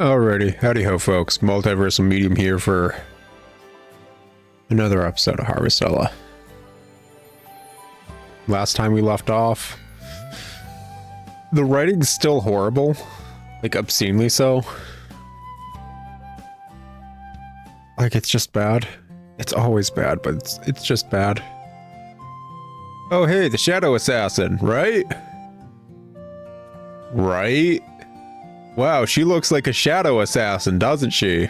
Alrighty, howdy ho folks, Multiversal Medium here for another episode of Harvestella. Last time we left off, the writing's still horrible, like obscenely so. Like it's just bad. It's always bad, but it's just bad. Oh hey, the Shadow Assassin, right? Right? Wow, she looks like a shadow assassin, doesn't she?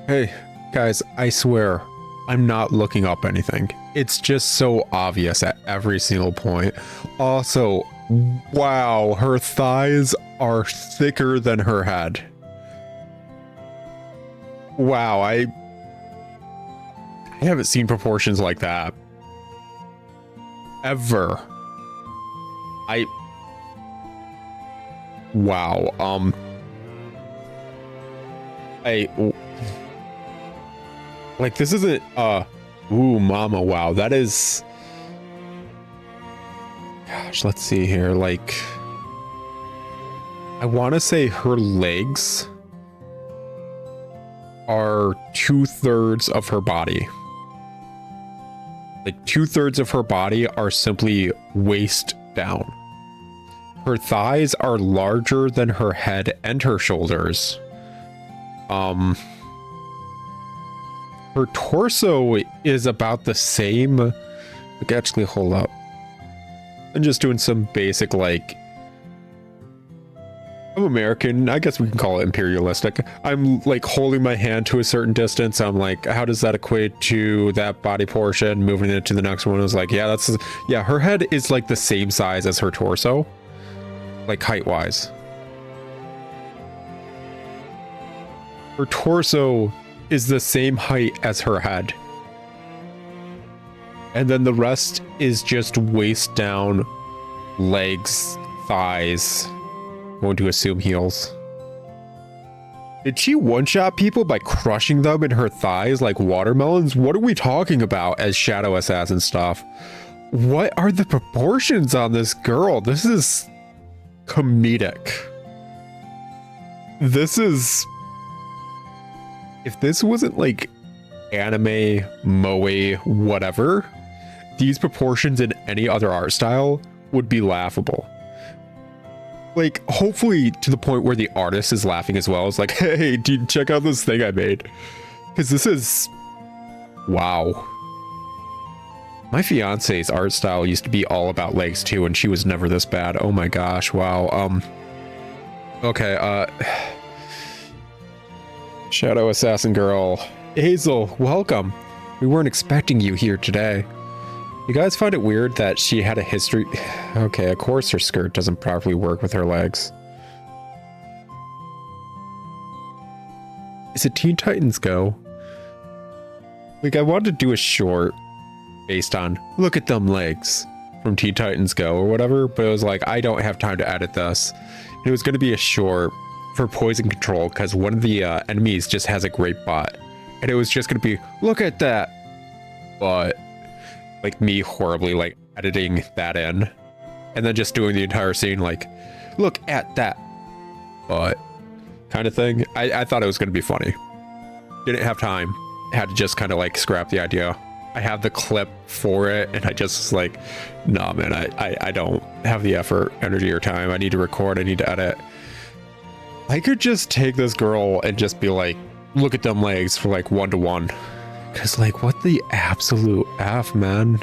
Hey, guys, I swear, I'm not looking up anything. It's just so obvious at every single point. Also, wow, her thighs are thicker than her head. Wow, I haven't seen proportions like that. Ever. Wow, like this isn't, ooh, mama, wow, that is, gosh, let's see here, like, I want to say her legs are 2/3 of her body. Like 2/3 of her body are simply waist down. Her thighs are larger than her head and her shoulders. Her torso is about the same. Like, actually, hold up. I'm just doing some basic, like, I'm American. I guess we can call it imperialistic. I'm like holding my hand to a certain distance. I'm like, how does that equate to that body portion? Moving it to the next one. I was like, yeah, yeah, her head is like the same size as her torso. Like height wise. Her torso is the same height as her head. And then the rest is just waist down, legs, thighs. I'm going to assume heels. Did she one-shot people by crushing them in her thighs like watermelons? What are we talking about as Shadow Assassin stuff? What are the proportions on this girl? This is comedic. This is, if this wasn't like anime, moe, whatever, these proportions in any other art style would be laughable. Like, hopefully to the point where the artist is laughing as well. It's like, hey, dude, check out this thing I made. Because this is, wow. My fiance's art style used to be all about legs too, and she was never this bad. Oh my gosh, wow. Okay, Shadow Assassin girl. Hazel, welcome. We weren't expecting you here today. You guys find it weird that she had a history? Okay, of course her skirt doesn't properly work with her legs. Is it Teen Titans Go? Like, I wanted to do a short based on look at them legs from Teen Titans Go or whatever, but it was like, I don't have time to edit this. And it was going to be a short for poison control because one of the enemies just has a great butt, and it was just going to be look at that, but like me horribly like editing that in and then just doing the entire scene like look at that butt kind of thing. I thought it was going to be funny. Didn't have time, had to just kind of like scrap the idea. I have the clip for it and I just was like, nah man, I don't have the effort, energy, or time. I need to record, I need to edit. I could just take this girl and just be like, look at them legs for like 1-to-1. Cause like, what the absolute F, man?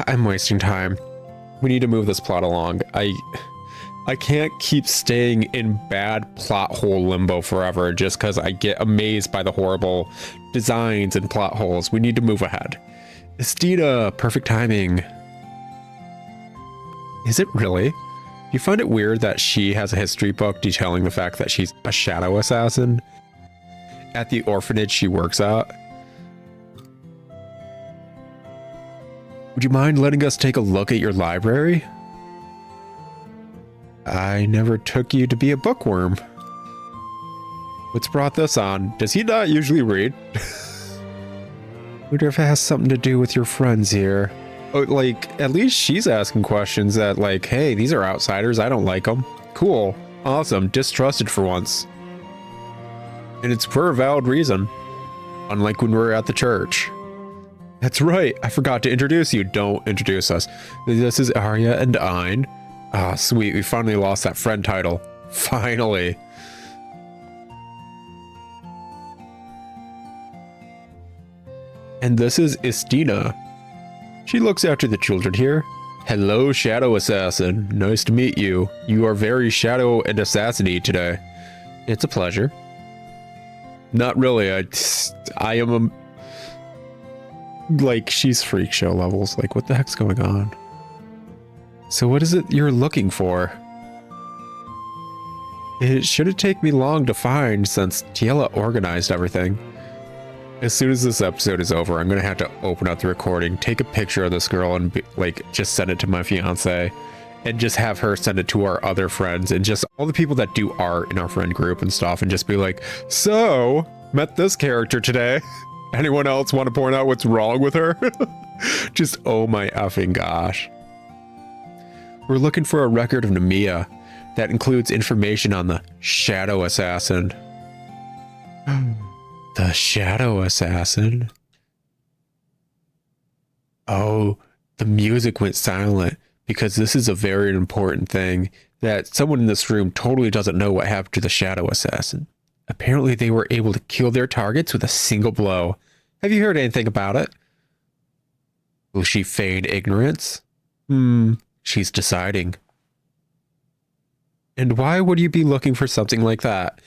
I'm wasting time. We need to move this plot along. I can't keep staying in bad plot hole limbo forever just because I get amazed by the horrible designs and plot holes. We need to move ahead. Estina, perfect timing. Is it really? Do you find it weird that she has a history book detailing the fact that she's a shadow assassin at the orphanage she works at? Would you mind letting us take a look at your library? I never took you to be a bookworm. What's brought this on? Does he not usually read? Wonder if it has something to do with your friends here. Oh, like, at least she's asking questions that, like, hey, these are outsiders. I don't like them. Cool. Awesome. Distrusted for once. And it's for a valid reason. Unlike when we were at the church. That's right. I forgot to introduce you. Don't introduce us. This is Arya and Ein. Ah, sweet. We finally lost that friend title. Finally. And this is Istina. She looks after the children here. Hello, Shadow Assassin. Nice to meet you. You are very shadow and assassin-y today. It's a pleasure. Not really. I am like, she's freak show levels. Like, what the heck's going on? So what is it you're looking for? It shouldn't take me long to find since Tiela organized everything. As soon as this episode is over, I'm going to have to open up the recording, take a picture of this girl and just send it to my fiance and just have her send it to our other friends and just all the people that do art in our friend group and stuff and just be like, so, met this character today. Anyone else want to point out what's wrong with her? Just, oh my effing gosh. We're looking for a record of Namiya that includes information on the Shadow Assassin. The Shadow Assassin? Oh, the music went silent because this is a very important thing that someone in this room totally doesn't know what happened to the Shadow Assassin. Apparently they were able to kill their targets with a single blow. Have you heard anything about it? Will she feign ignorance? She's deciding. And why would you be looking for something like that?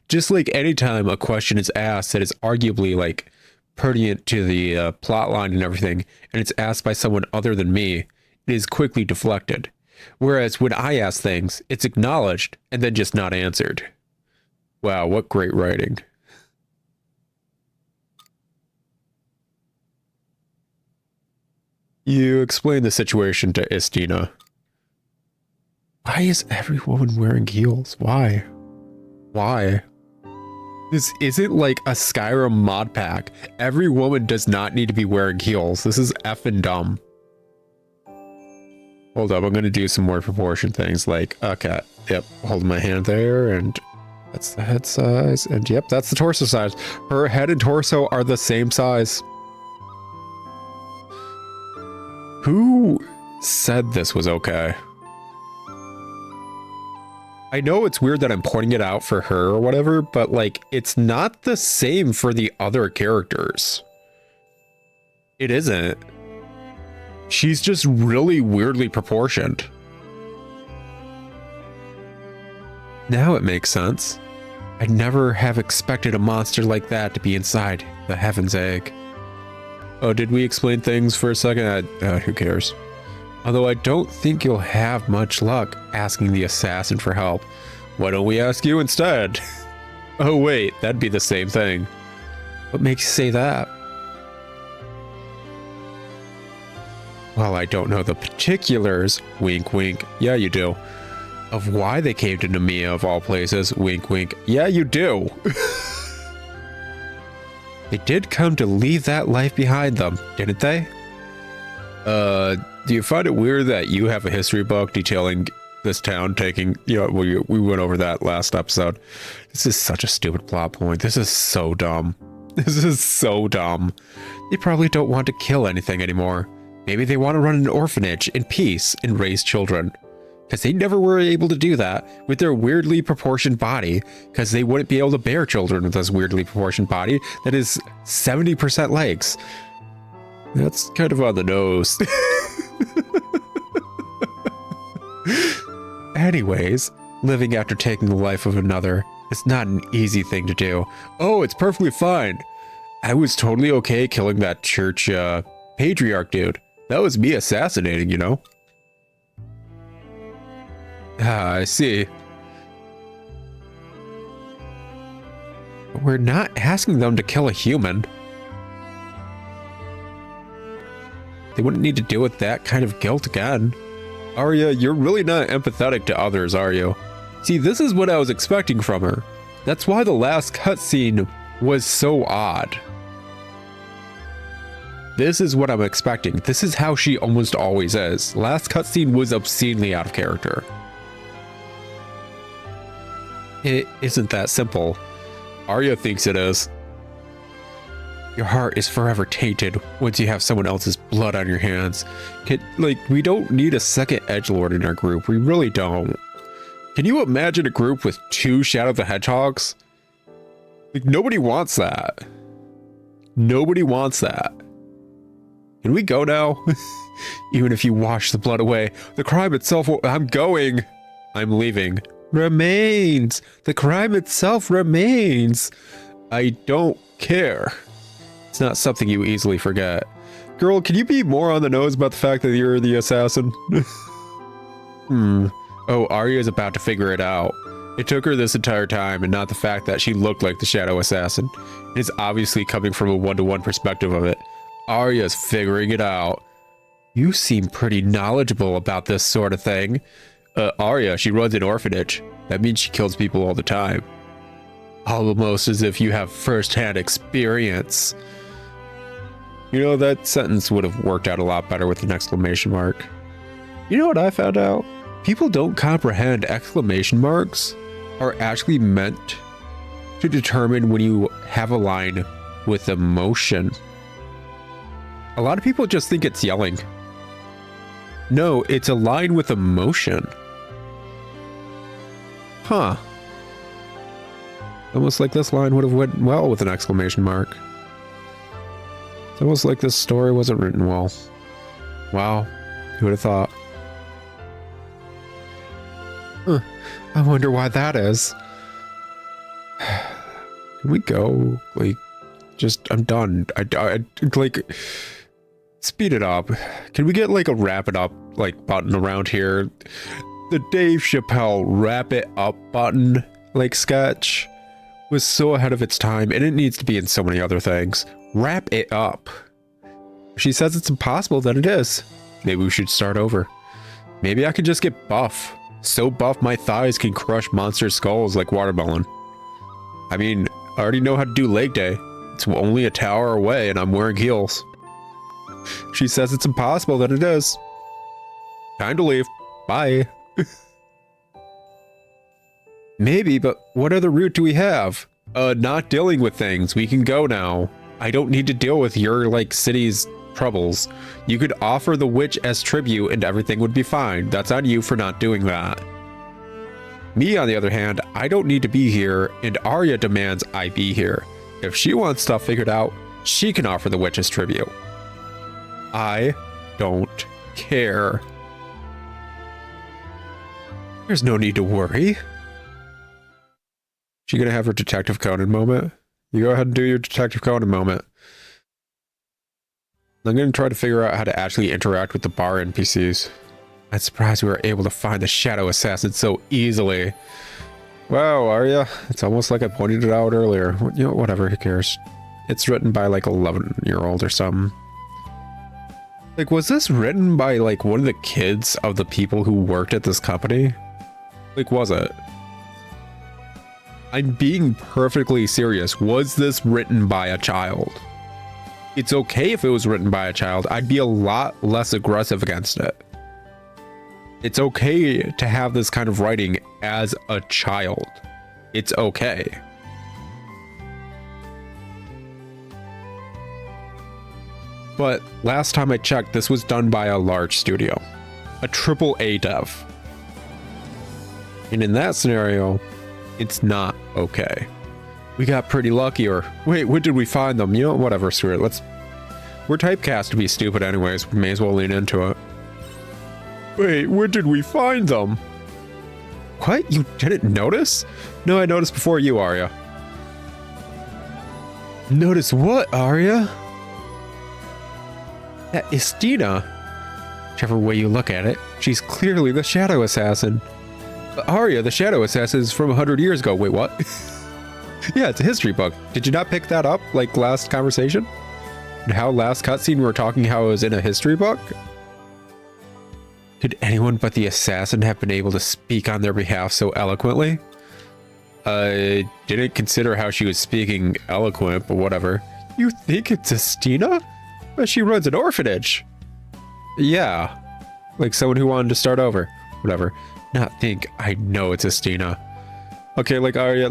Just like anytime a question is asked that is arguably like pertinent to the plot line and everything, and it's asked by someone other than me, it is quickly deflected. Whereas when I ask things, it's acknowledged and then just not answered. Wow, what great writing. You explain the situation to Istina. Why is every woman wearing heels? Why? Why? This isn't like a Skyrim mod pack. Every woman does not need to be wearing heels. This is effing dumb. Hold up, I'm gonna do some more proportion things like, okay, yep, hold my hand there, and that's the head size, and yep, that's the torso size. Her head and torso are the same size. Who said this was okay? I know it's weird that I'm pointing it out for her or whatever, but like, it's not the same for the other characters. It isn't. She's just really weirdly proportioned. Now it makes sense. I'd never have expected a monster like that to be inside the Heaven's Egg. Oh, did we explain things for a second? Who cares? Although I don't think you'll have much luck asking the assassin for help. Why don't we ask you instead? Oh wait, that'd be the same thing. What makes you say that? Well, I don't know the particulars, wink wink, yeah you do, of why they came to Namiya of all places, wink wink, yeah you do. They did come to leave that life behind them, didn't they? Do you find it weird that you have a history book detailing this town taking, you know, we went over that last episode. This is such a stupid plot point. This is so dumb. This is so dumb. They probably don't want to kill anything anymore. Maybe they want to run an orphanage in peace and raise children. Because they never were able to do that with their weirdly proportioned body, because they wouldn't be able to bear children with this weirdly proportioned body that is 70% legs. That's kind of on the nose. Anyways, living after taking the life of another is not an easy thing to do. Oh, it's perfectly fine. I was totally okay killing that church patriarch dude. That was me assassinating, you know? Ah, I see. But we're not asking them to kill a human. They wouldn't need to deal with that kind of guilt again. Arya, you're really not empathetic to others, are you? See, this is what I was expecting from her. That's why the last cutscene was so odd. This is what I'm expecting. This is how she almost always is. Last cutscene was obscenely out of character. It isn't that simple. Arya thinks it is. Your heart is forever tainted once you have someone else's blood on your hands. We don't need a second edgelord in our group. We really don't. Can you imagine a group with 2 Shadow the Hedgehogs? Like, nobody wants that. Nobody wants that. Can we go now? Even if you wash the blood away, the crime itself I'm going. I'm leaving. Remains. The crime itself remains. I don't care. It's not something you easily forget. Girl, can you be more on the nose about the fact that you're the assassin? Oh, Arya's about to figure it out. It took her this entire time, and not the fact that she looked like the Shadow Assassin. It's obviously coming from a one-to-one perspective of it. Arya's figuring it out. You seem pretty knowledgeable about this sort of thing. Arya, she runs an orphanage. That means she kills people all the time. Almost as if you have first-hand experience. You know, that sentence would have worked out a lot better with an exclamation mark. You know what I found out? People don't comprehend exclamation marks are actually meant to determine when you have a line with emotion. A lot of people just think it's yelling. No, it's a line with emotion. Huh. Almost like this line would have went well with an exclamation mark. It's almost like this story wasn't written well. Wow, who would have thought? Huh. I wonder why that is. Can we go? Like, just, I'm done. I like, speed it up. Can we get like a wrap it up like button around here? The Dave Chappelle wrap it up button like sketch was so ahead of its time, and it needs to be in so many other things. Wrap it up. If she says it's impossible, then it is. Maybe we should start over. Maybe I could just get buff. So buff my thighs can crush monster skulls like watermelon. I mean, I already know how to do leg day. It's only a tower away and I'm wearing heels. If she says it's impossible, then it is. Time to leave. Bye. Maybe, but what other route do we have? Not dealing with things. We can go now. I don't need to deal with your, like, city's troubles. You could offer the witch as tribute and everything would be fine. That's on you for not doing that. Me, on the other hand, I don't need to be here, and Arya demands I be here. If she wants stuff figured out, she can offer the witch as tribute. I don't care. There's no need to worry. She gonna have her Detective Conan moment? You go ahead and do your Detective Conan moment. I'm gonna try to figure out how to actually interact with the bar NPCs. I'm surprised we were able to find the Shadow Assassin so easily. Wow, Arya, it's almost like I pointed it out earlier. You know, whatever, who cares? It's written by like 11-year-old or something. Like, was this written by like one of the kids of the people who worked at this company? Like, was it? I'm being perfectly serious. Was this written by a child? It's okay if it was written by a child. I'd be a lot less aggressive against it. It's okay to have this kind of writing as a child. It's okay. But last time I checked, this was done by a large studio. A AAA dev. And in that scenario, it's not okay. We got pretty lucky, or wait, when did we find them? You know, whatever, screw it. We're typecast to be stupid anyways. We may as well lean into it. Wait, when did we find them? What? You didn't notice? No, I noticed before you, Arya. Notice what, Arya? That is Stina. Whichever way you look at it, she's clearly the Shadow Assassin. But Arya, the Shadow Assassin, is from 100 years ago. Wait, what? Yeah, it's a history book. Did you not pick that up, like, last conversation? And how last cutscene we were talking how it was in a history book? Could anyone but the assassin have been able to speak on their behalf so eloquently? Didn't consider how she was speaking eloquent, but whatever. You think it's Estina? But she runs an orphanage. Yeah. Like someone who wanted to start over. Whatever. Not think, I know it's Estina. Okay, like, Arya,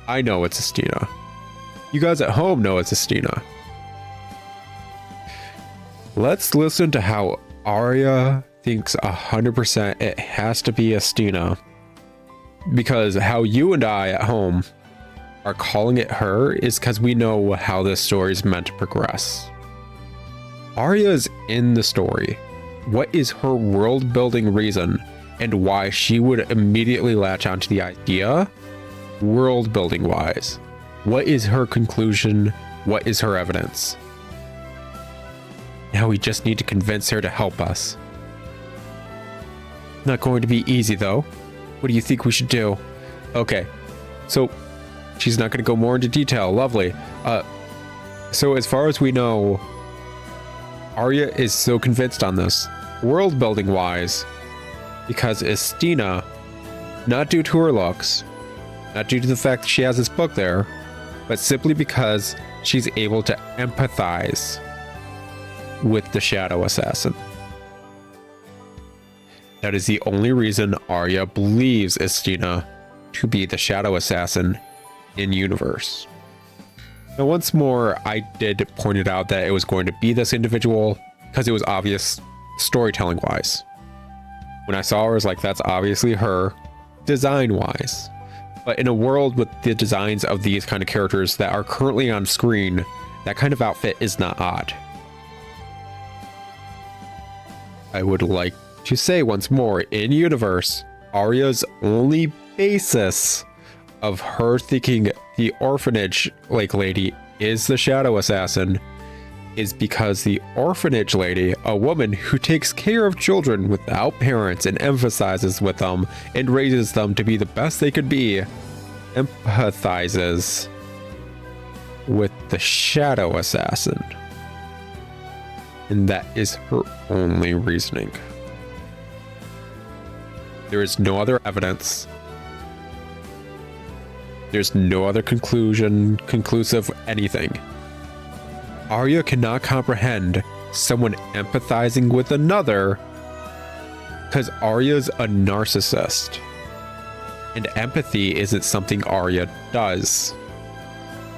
I know it's Estina. You guys at home know it's Estina. Let's listen to how Arya thinks 100% it has to be Estina. Because how you and I at home are calling it her is because we know how this story is meant to progress. Arya is in the story. What is her world building reason and why she would immediately latch onto the idea? World building wise. What is her conclusion? What is her evidence? Now we just need to convince her to help us. Not going to be easy though. What do you think we should do? Okay, so she's not going to go more into detail. Lovely. So as far as we know, Arya is so convinced on this, world building wise, because Estina, not due to her looks, not due to the fact that she has this book there, but simply because she's able to empathize with the Shadow Assassin. That is the only reason Arya believes Estina to be the Shadow Assassin in universe. Now, once more, I did point it out that it was going to be this individual because it was obvious storytelling wise. When I saw her, I was like, that's obviously her design wise. But in a world with the designs of these kind of characters that are currently on screen, that kind of outfit is not odd. I would like to say once more, in universe, Arya's only basis of her thinking the orphanage lake lady is the Shadow Assassin is because the orphanage lady, a woman who takes care of children without parents and emphasizes with them and raises them to be the best they could be, empathizes with the Shadow Assassin. And that is her only reasoning. There is no other evidence. There's no other conclusive anything. Arya cannot comprehend someone empathizing with another because Arya's a narcissist. And empathy isn't something Arya does.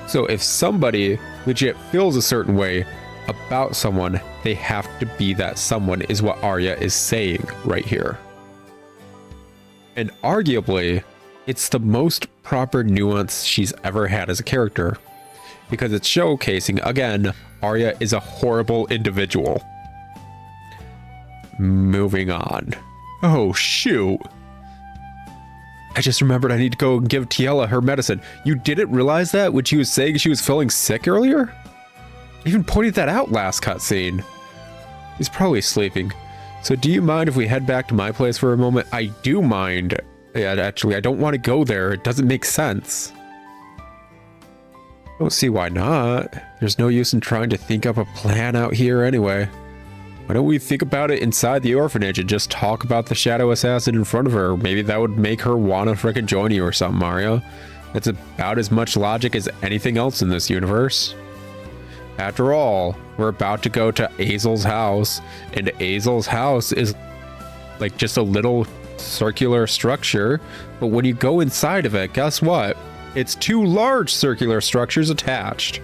So if somebody legit feels a certain way about someone, they have to be that someone, is what Arya is saying right here. And arguably, it's the most proper nuance she's ever had as a character, because it's showcasing, again, Arya is a horrible individual. Moving on. Oh, shoot. I just remembered I need to go give Tiela her medicine. You didn't realize that when she was saying she was feeling sick earlier? I even pointed that out last cutscene. He's probably sleeping. So do you mind if we head back to my place for a moment? I do mind. Yeah, actually, I don't want to go there. It doesn't make sense. I don't see why not. There's no use in trying to think up a plan out here anyway. Why don't we think about it inside the orphanage and just talk about the Shadow Assassin in front of her? Maybe that would make her want to frickin' join you or something, Mario. That's about as much logic as anything else in this universe. After all, we're about to go to Azel's house, and Azel's house is like just a little circular structure, but when you go inside of it, guess what? It's two large circular structures attached.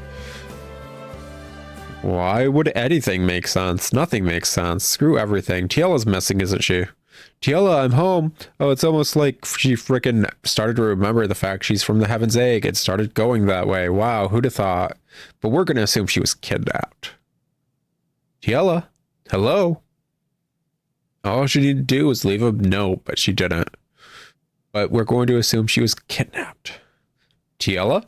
Why would anything make sense? Nothing makes sense. Screw everything. Tiela's missing, isn't she? Tiela, I'm home. Oh, it's almost like she frickin' started to remember the fact she's from the Heaven's Egg and started going that way. Wow, who'd have thought? But we're gonna assume she was kidnapped. Tiela, hello? All she needed to do was leave a note, but she didn't. But we're going to assume she was kidnapped. Tiela?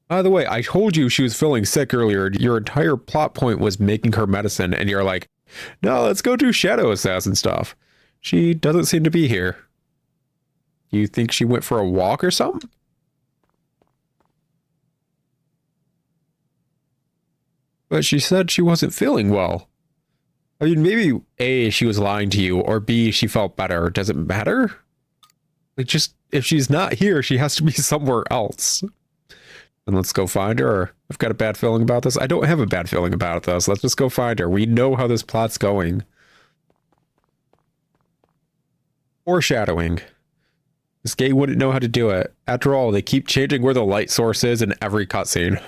By the way, I told you she was feeling sick earlier. Your entire plot point was making her medicine, and you're like, no, let's go do Shadow Assassin stuff. She doesn't seem to be here. You think she went for a walk or something? But she said she wasn't feeling well. I mean, maybe A, she was lying to you, or B, she felt better. Does it matter? Like, just, if she's not here, she has to be somewhere else. And let's go find her. I've got a bad feeling about this. I don't have a bad feeling about this. Let's just go find her. We know how this plot's going. Foreshadowing. This game wouldn't know how to do it. After all, they keep changing where the light source is in every cutscene.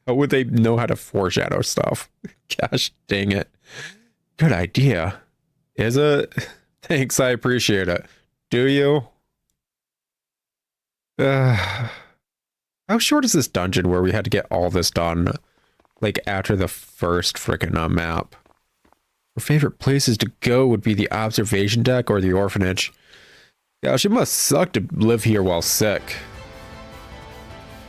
How would they know how to foreshadow stuff? Gosh dang it. Good idea. Is it? Thanks, I appreciate it. Do you? How short is this dungeon where we had to get all this done? Like after the first freaking map. Our favorite places to go would be the observation deck or the orphanage. Gosh, it must suck to live here while sick.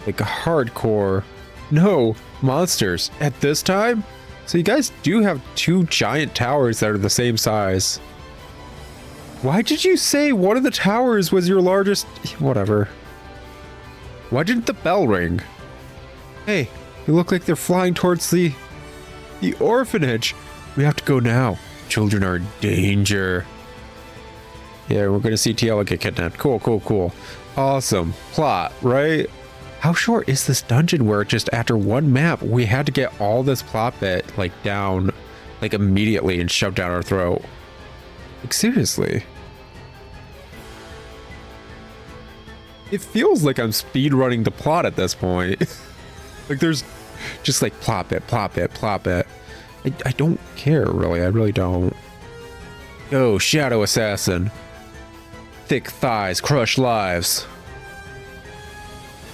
Like a hardcore. No, monsters. At this time? So you guys do have two giant towers that are the same size. Why did you say one of the towers was your largest? Whatever. Why didn't the bell ring? Hey, they look like they're flying towards the orphanage. We have to go now. Children are in danger. Yeah, we're gonna see Tiela get kidnapped. Cool. Awesome. Plot, right? How short is this dungeon where just after one map, we had to get all this plot bit, like, down, like, immediately and shoved down our throat? Like, seriously. It feels like I'm speedrunning the plot at this point. Like, there's just, like, plot bit. I don't care, really. I really don't. Go, Shadow Assassin. Thick thighs, crush lives.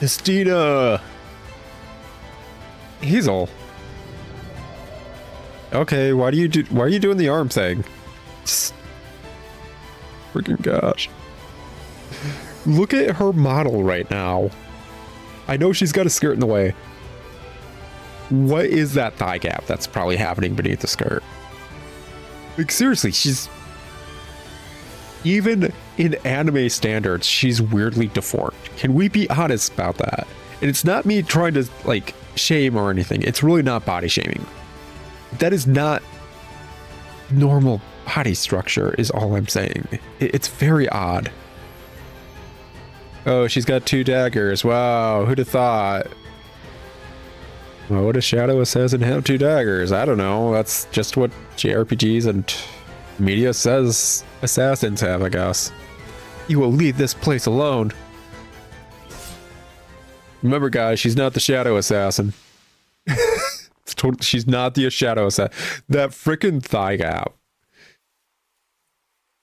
Estina. Hazel. Okay, why are you doing the arm thing? Freaking gosh. Look at her model right now. I know she's got a skirt in the way. What is that thigh gap that's probably happening beneath the skirt? Like, seriously, she's... Even in anime standards, she's weirdly deformed. Can we be honest about that? And it's not me trying to, like, shame or anything. It's really not body shaming. That is not normal body structure, is all I'm saying. It's very odd. Oh, she's got 2 daggers. Wow, who'd have thought? Well, what does Shadow Assassin have 2 daggers? I don't know. That's just what JRPGs and media says assassins have, I guess. You will leave this place alone. Remember, guys, she's not the Shadow Assassin. She's not the Shadow Assassin. That freaking thigh gap.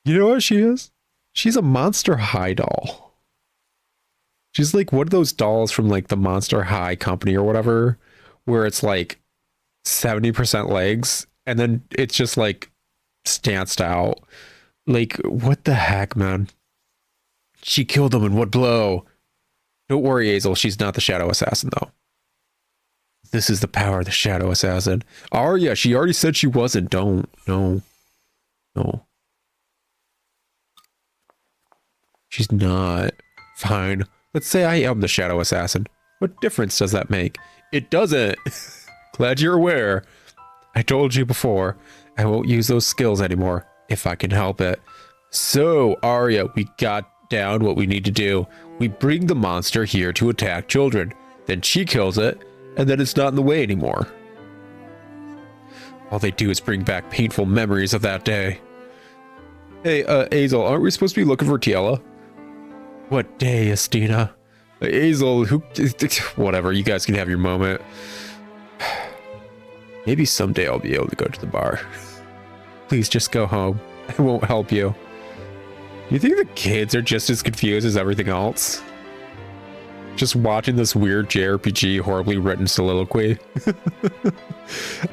You know what she is? She's a Monster High doll. She's like one of those dolls from like the Monster High company or whatever, where it's like 70% legs and then it's just like stanced out. Like, what the heck, man? She killed him in one blow. Don't worry, Hazel, she's not the Shadow Assassin, though. This is the power of the Shadow Assassin. Arya, she already said she wasn't. Don't. No. She's not. Fine. Let's say I am the Shadow Assassin. What difference does that make? It doesn't. Glad you're aware. I told you before, I won't use those skills anymore, if I can help it. So, Arya, we got down what we need to do. We bring the monster here to attack children. Then she kills it, and then it's not in the way anymore. All they do is bring back painful memories of that day. Hey, Hazel, aren't we supposed to be looking for Tiela? What day, Estina? Hazel, who... Whatever, you guys can have your moment. Maybe someday I'll be able to go to the bar. Please just go home. I won't help you. Do you think the kids are just as confused as everything else? Just watching this weird JRPG horribly written soliloquy.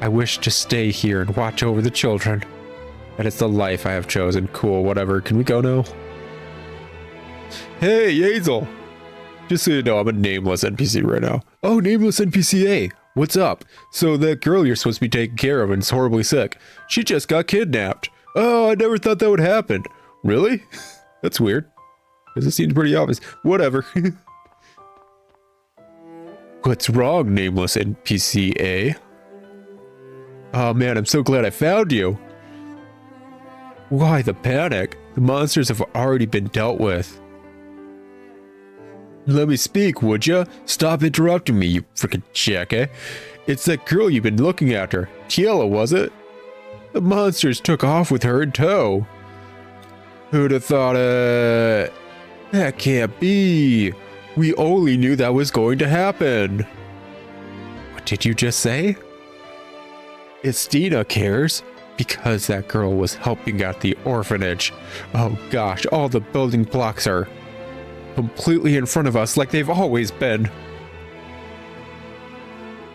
I wish to stay here and watch over the children. And it's the life I have chosen. Cool, whatever. Can we go now? Hey, Hazel! Just so you know, I'm a nameless NPC right now. Oh, nameless NPCA! What's up? So that girl you're supposed to be taking care of and is horribly sick, she just got kidnapped. Oh, I never thought that would happen. Really? That's weird. Because it seems pretty obvious. Whatever. What's wrong, nameless NPCA? Oh man, I'm so glad I found you. Why the panic? The monsters have already been dealt with. Let me speak, would ya? Stop interrupting me, you frickin' jackass. It's that girl you've been looking after. Tiela, was it? The monsters took off with her in tow. Who'd have thought it? That can't be. We only knew that was going to happen. What did you just say? Estina cares because that girl was helping at the orphanage. Oh gosh, all the building blocks are completely in front of us like they've always been.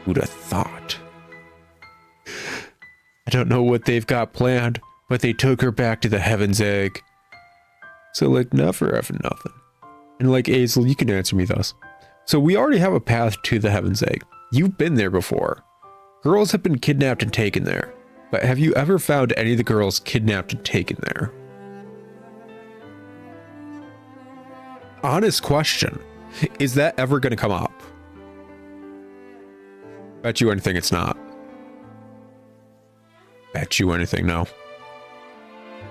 Who'd have thought? I don't know what they've got planned, but they took her back to the Heaven's Egg. So like never ever nothing. And like Azel, you can answer me thus. So we already have a path to the Heaven's Egg. You've been there before. Girls have been kidnapped and taken there. But have you ever found any of the girls kidnapped and taken there? Honest question. Is that ever going to come up? Bet you anything it's not. Bet you anything, no.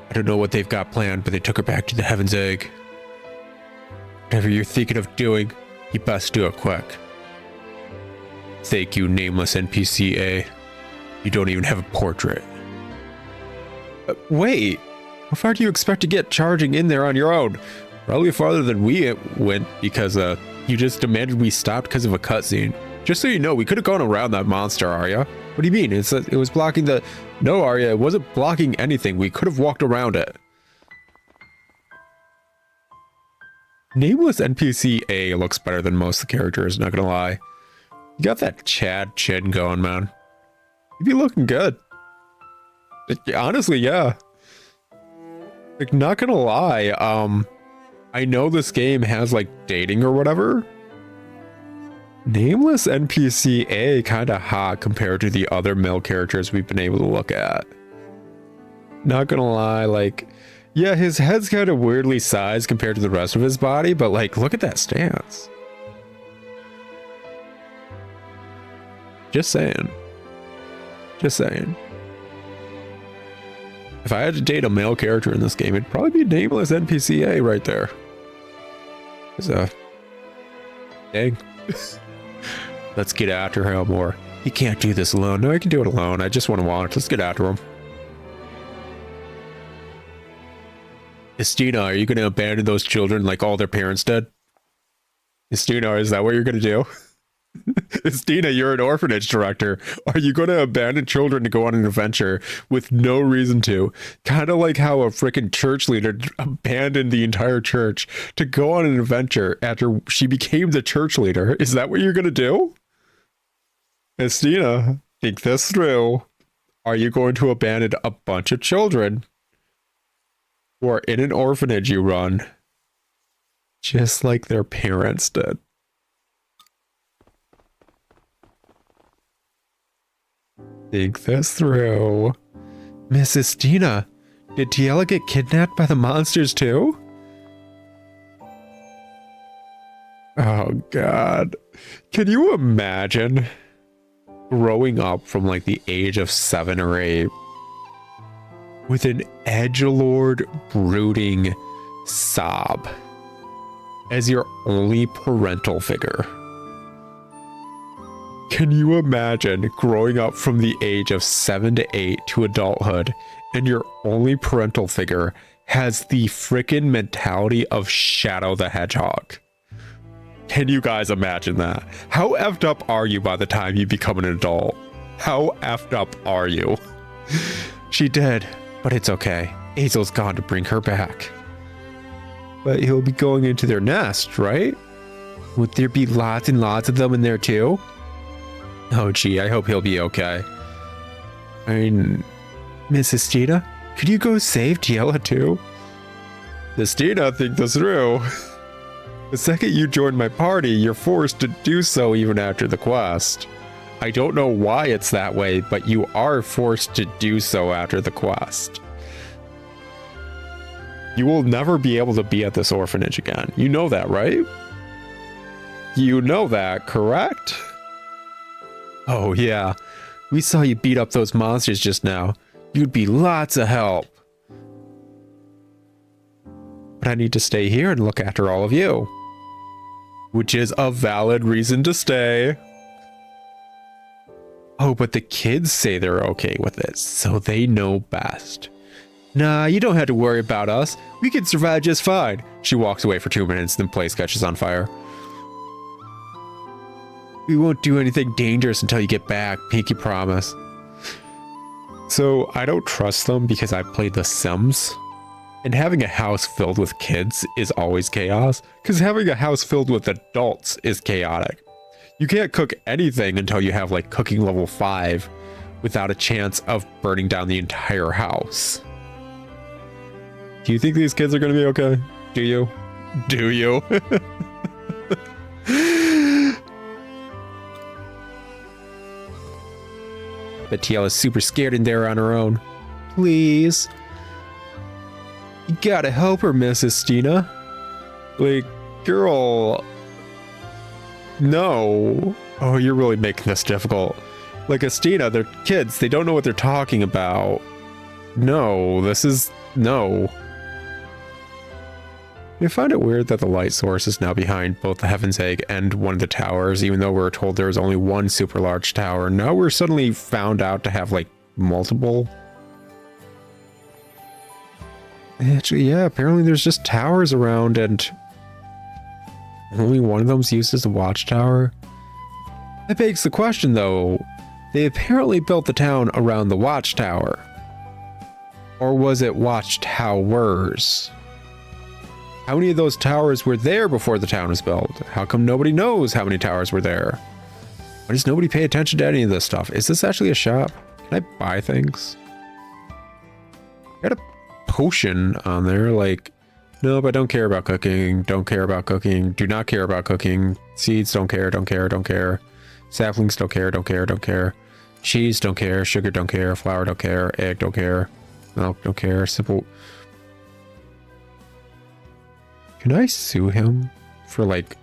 I don't know what they've got planned, but they took her back to the Heaven's Egg. Whatever you're thinking of doing, you best do it quick. Thank you, nameless NPCA. You don't even have a portrait. Wait, how far do you expect to get charging in there on your own? Probably farther than we went because you just demanded we stopped because of a cutscene. Just so you know, we could have gone around that monster, Arya. What do you mean? It was blocking the... No, Arya, it wasn't blocking anything. We could have walked around it. Nameless NPC A looks better than most of the characters, not gonna lie. You got that Chad chin going, man. You be looking good. Honestly, yeah. Like, not gonna lie, I know this game has, like, dating or whatever. Nameless NPC A kinda hot compared to the other male characters we've been able to look at. Not gonna lie, like, yeah, his head's kind of weirdly sized compared to the rest of his body, but, like, look at that stance. Just saying. Just saying. If I had to date a male character in this game, it'd probably be Nameless NPCA right there. Dang. Let's get after him, or he can't do this alone. No, I can do it alone. I just want to watch. Let's get after him. Estina, are you going to abandon those children like all their parents did? Estina, is that what you're going to do? Estina, you're an orphanage director. Are you going to abandon children to go on an adventure with no reason to? Kind of like how a freaking church leader abandoned the entire church to go on an adventure after she became the church leader. Is that what you're going to do? Estina, think this through. Are you going to abandon a bunch of children who are in an orphanage you run, just like their parents did? Think this through. Miss Estina, did Tiela get kidnapped by the monsters too? Oh god. Can you imagine growing up from like the age of 7 or 8 with an edgelord brooding sob as your only parental figure? Can you imagine growing up from the age of 7 to 8 to adulthood and your only parental figure has the frickin' mentality of Shadow the Hedgehog? Can you guys imagine that? How effed up are you by the time you become an adult? How effed up are you? She did, but it's okay. Azel's gone to bring her back. But he'll be going into their nest, right? Would there be lots and lots of them in there too? Oh gee, I hope he'll be okay. I mean, Miss Estina, could you go save Tiela too? Estina, think this through. The second you join my party, you're forced to do so even after the quest. I don't know why it's that way, but you are forced to do so after the quest. You will never be able to be at this orphanage again. You know that, right? You know that, correct? Oh yeah, we saw you beat up those monsters just now. You'd be lots of help. But I need to stay here and look after all of you. Which is a valid reason to stay. Oh, but the kids say they're okay with it, so they know best. Nah, you don't have to worry about us. We can survive just fine. She walks away for 2 minutes, then place catches on fire. We won't do anything dangerous until you get back. Pinky promise. So I don't trust them because I played The Sims. And having a house filled with kids is always chaos. Because having a house filled with adults is chaotic. You can't cook anything until you have like cooking level 5 without a chance of burning down the entire house. Do you think these kids are going to be okay? Do you? Do you? But Tiela's super scared in there on her own. Please. You gotta help her, Mrs. Stina. Like, girl. No. Oh, you're really making this difficult. Like, Estina, they're kids. They don't know what they're talking about. No, this is... No. I find it weird that the light source is now behind both the Heaven's Egg and one of the towers, even though we were told there was only one super large tower. Now we're suddenly found out to have, like, multiple. Actually, yeah, apparently there's just towers around and only one of them's used as a watchtower. That begs the question, though. They apparently built the town around the watchtower. Or was it watchtowers? How many of those towers were there before the town was built? How come nobody knows how many towers were there? Why does nobody pay attention to any of this stuff? Is this actually a shop? Can I buy things? I got a potion on there, like, nope, I don't care about cooking, don't care about cooking, do not care about cooking. Seeds, don't care, don't care, don't care. Saplings, don't care, don't care, don't care. Cheese, don't care. Sugar, don't care. Flour, don't care. Egg, don't care. Milk, don't care. Simple... Can I sue him for, like,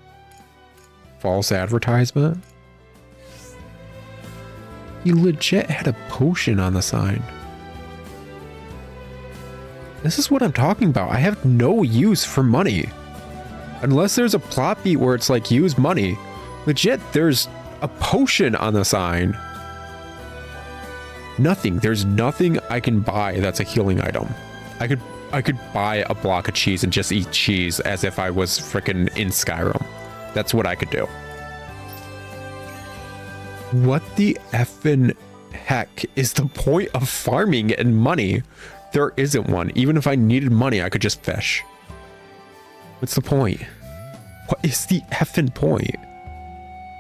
false advertisement? He legit had a potion on the sign. This is what I'm talking about. I have no use for money. Unless there's a plot beat where it's like, use money. Legit, there's a potion on the sign. Nothing. There's nothing I can buy that's a healing item. I could buy a block of cheese and just eat cheese as if I was frickin' in Skyrim. That's what I could do. What the effing heck is the point of farming and money? There isn't one. Even if I needed money, I could just fish. What's the point? What is the effing point?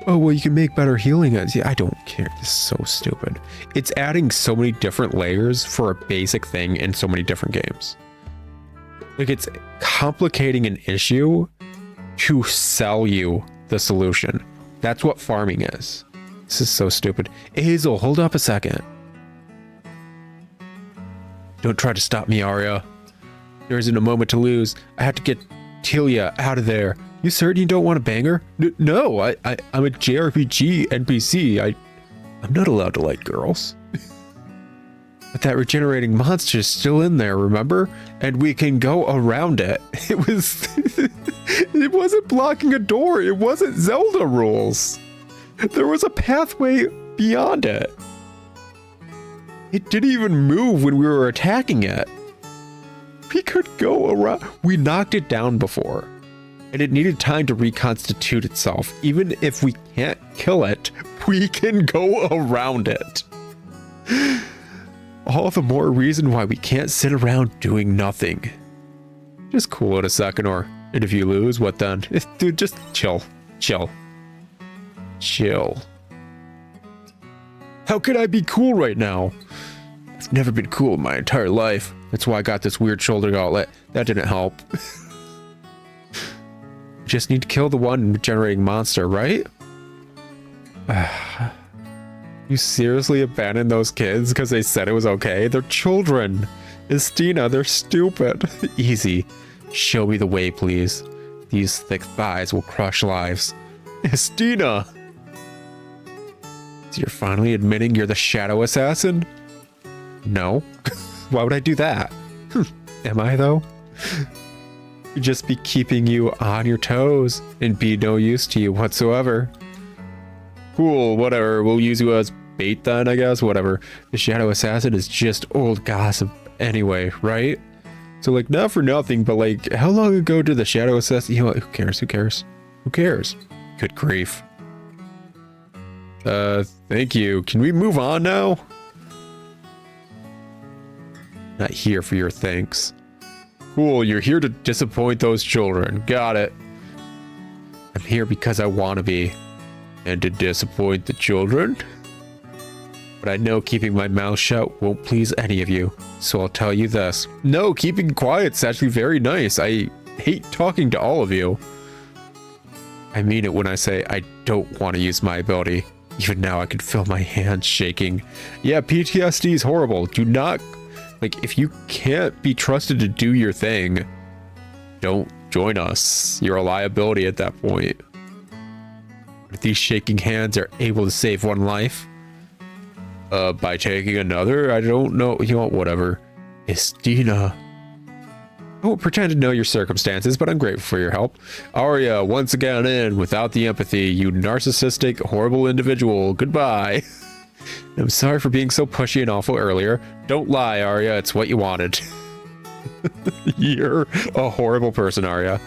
Oh, well, you can make better healing items. Yeah, I don't care. This is so stupid. It's adding so many different layers for a basic thing in so many different games. Like, it's complicating an issue to sell you the solution. That's what farming is. This is so stupid. Hazel, hold up a second. Don't try to stop me, Arya. There isn't a moment to lose. I have to get Tilia out of there. You certain you don't want to bang her? No, I'm a JRPG NPC. I'm not allowed to like girls. But that regenerating monster is still in there, remember? And we can go around it. It was... It wasn't blocking a door. It wasn't Zelda rules. There was a pathway beyond it. It didn't even move when we were attacking it. We could go around. We knocked it down before. And it needed time to reconstitute itself. Even if we can't kill it, we can go around it. All the more reason why we can't sit around doing nothing. Just cool it a second, and if you lose, what then? Dude, just chill. Chill. Chill. How could I be cool right now? I've never been cool in my entire life. That's why I got this weird shoulder gauntlet. That didn't help. Just need to kill the one generating monster, right? You seriously abandoned those kids because they said it was okay? They're children. Estina, they're stupid. Easy. Show me the way, please. These thick thighs will crush lives. Estina! So you're finally admitting you're the shadow assassin? No. Why would I do that? Am I, though? You'd just be keeping you on your toes and be no use to you whatsoever. Cool, whatever. We'll use you as bait then, I guess. Whatever. The shadow assassin is just old gossip anyway, right? So like, not for nothing, but like, how long ago did the shadow assess? You know what? Who cares? Who cares? Who cares? Good grief. Thank you. Can we move on now? Not here for your thanks. Cool, you're here to disappoint those children. Got it. I'm here because I want to be. And to disappoint the children? But I know keeping my mouth shut won't please any of you. So I'll tell you this. No, keeping quiet's actually very nice. I hate talking to all of you. I mean it when I say I don't want to use my ability. Even now I can feel my hands shaking. Yeah, PTSD is horrible. Do not... Like, if you can't be trusted to do your thing, don't join us. You're a liability at that point. If these shaking hands are able to save one life, by taking another, I don't know. You know, whatever. Estina. I won't pretend to know your circumstances, but I'm grateful for your help. Arya, once again in, without the empathy, you narcissistic, horrible individual. Goodbye. I'm sorry for being so pushy and awful earlier. Don't lie, Arya. It's what you wanted. You're a horrible person, Arya.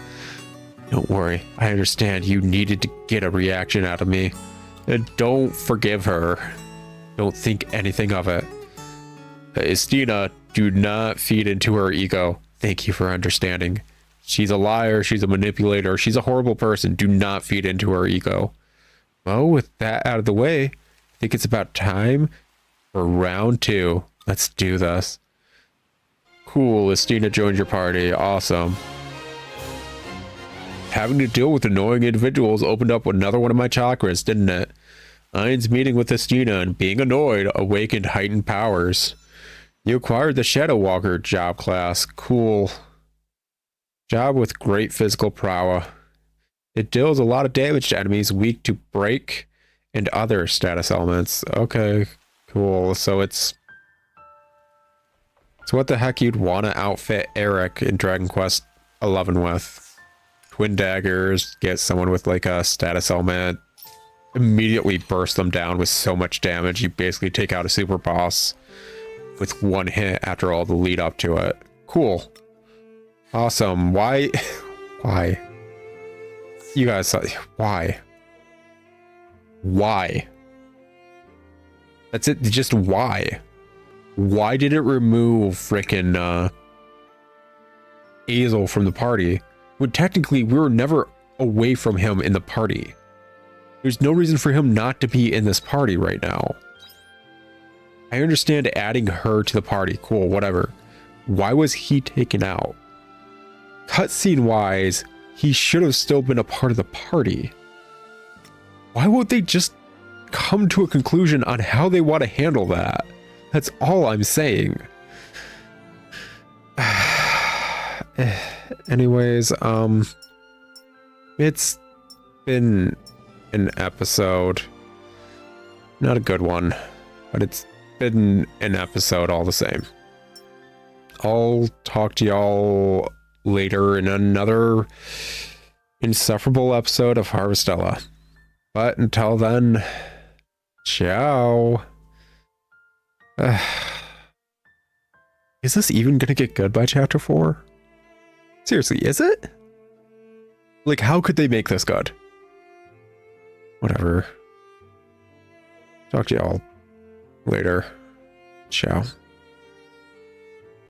Don't worry. I understand you needed to get a reaction out of me. And don't forgive her. Don't think anything of it. Estina, do not feed into her ego. Thank you for understanding. She's a liar. She's a manipulator. She's a horrible person. Do not feed into her ego. Well, with that out of the way, I think it's about time for round 2. Let's do this. Cool, Estina joined your party. Awesome. Having to deal with annoying individuals opened up another one of my chakras, didn't it? Ein's meeting with Estina and being annoyed awakened heightened powers. You acquired the Shadow Walker job class. Cool. Job with great physical prowess. It deals a lot of damage to enemies weak to break and other status elements. Okay, cool. So it's what the heck you'd want to outfit Eric in Dragon Quest 11 with. Twin daggers, get someone with like a status element, immediately burst them down with so much damage. You basically take out a super boss with one hit after all the lead up to it. Cool. Awesome. Why? Why? You guys, why? Why? That's it. Just why? Why did it remove frickin' Azel from the party when technically we were never away from him in the party? There's no reason for him not to be in this party right now. I understand adding her to the party. Cool, whatever. Why was he taken out? Cutscene wise, he should have still been a part of the party. Why won't they just come to a conclusion on how they want to handle that? That's all I'm saying. Anyways, it's been an episode. Not a good one, but it's been an episode all the same. I'll talk to y'all later in another insufferable episode of Harvestella. But until then, ciao. Is this even gonna get good by chapter 4? Seriously, is it? Like, how could they make this good? Whatever. Talk to y'all later. Ciao.